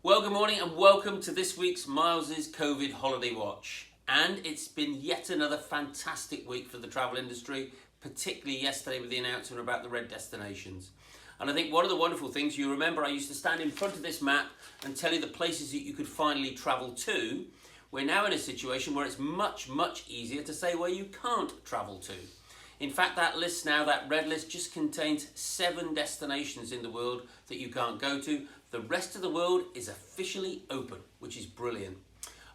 Well, good morning and welcome to this week's Miles's COVID Holiday Watch. And it's been yet another fantastic week for the travel industry, particularly yesterday with the announcement about the red destinations. And I think one of the wonderful things, you remember I used to stand in front of this map and tell you the places that you could finally travel to. We're now in a situation where it's much easier to say where you can't travel to. In fact, that list now, that red list, just contains 7 destinations in the world that you can't go to. The rest of the world is officially open, which is brilliant.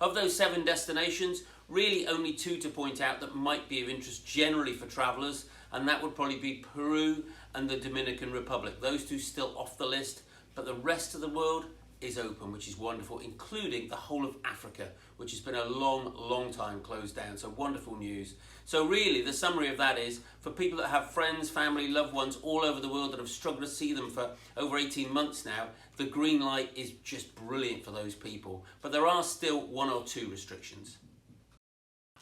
Of those 7 destinations, really only 2 to point out that might be of interest generally for travellers, and that would probably be Peru and the Dominican Republic. Those 2 still off the list, but the rest of the world is open, which is wonderful, including the whole of Africa, which has been a long time closed down. So wonderful news. So really, the summary of that is, for people that have friends, family, loved ones all over the world that have struggled to see them for over 18 months now, the green light is just brilliant for those people. But there are still 1 or 2 restrictions.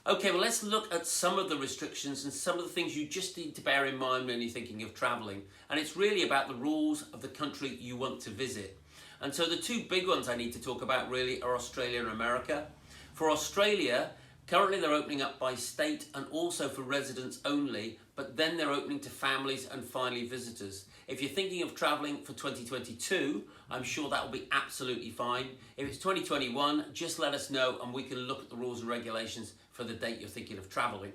Okay, well, let's look at some of the restrictions and some of the things you just need to bear in mind when you're thinking of travelling. And it's really about the rules of the country you want to visit. And so the 2 big ones I need to talk about really are Australia and America. For Australia, currently they're opening up by state and also for residents only, but then they're opening to families and finally visitors. If you're thinking of travelling for 2022, I'm sure that will be absolutely fine. If it's 2021, just let us know and we can look at the rules and regulations for the date you're thinking of travelling.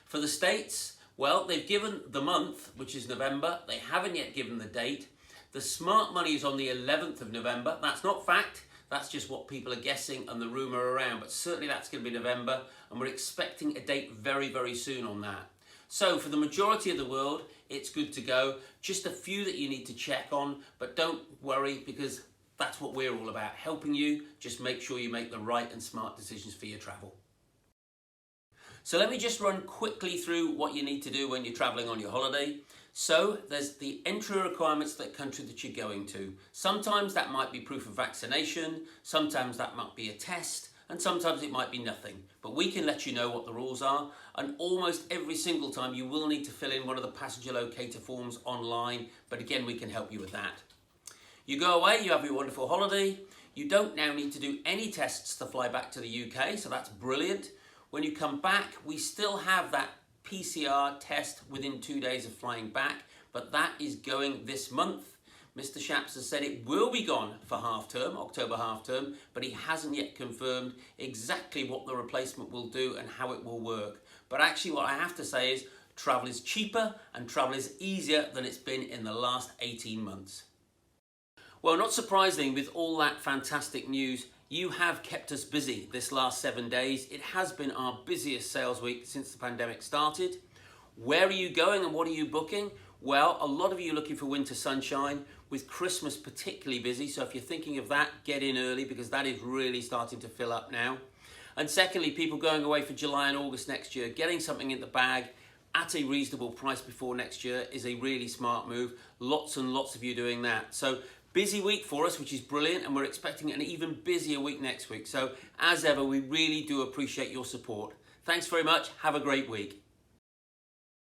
For the states, well, they've given the month, which is November. They haven't yet given the date. The smart money is on the 11th of November. That's not fact. That's just what people are guessing and the rumour around. But certainly that's going to be November. And we're expecting a date very soon on that. So for the majority of the world, it's good to go. Just a few that you need to check on. But don't worry, because that's what we're all about. Helping you. Just make sure you make the right and smart decisions for your travel. So let me just run quickly through what you need to do when you're travelling on your holiday. So there's the entry requirements for the country that you're going to. Sometimes that might be proof of vaccination, sometimes that might be a test, and sometimes it might be nothing. But we can let you know what the rules are, and almost every single time you will need to fill in one of the passenger locator forms online, but again, we can help you with that. You go away, you have your wonderful holiday. You don't now need to do any tests to fly back to the UK, so that's brilliant. When you come back, we still have that PCR test within 2 days of flying back, but that is going this month. Mr. Shapps has said it will be gone for half term, October half term, but he hasn't yet confirmed exactly what the replacement will do and how it will work. But actually what I have to say is travel is cheaper and travel is easier than it's been in the last 18 months. Well, not surprising, with all that fantastic news, you have kept us busy this last 7 days. It has been our busiest sales week since the pandemic started. Where are you going and what are you booking? Well, a lot of you are looking for winter sunshine, with Christmas particularly busy. So if you're thinking of that, get in early, because that is really starting to fill up now. And secondly, people going away for July and August next year, getting something in the bag at a reasonable price before next year is a really smart move. Lots and lots of you doing that. So busy week for us, which is brilliant, and we're expecting an even busier week next week. So as ever, we really do appreciate your support. Thanks very much. Have a great week.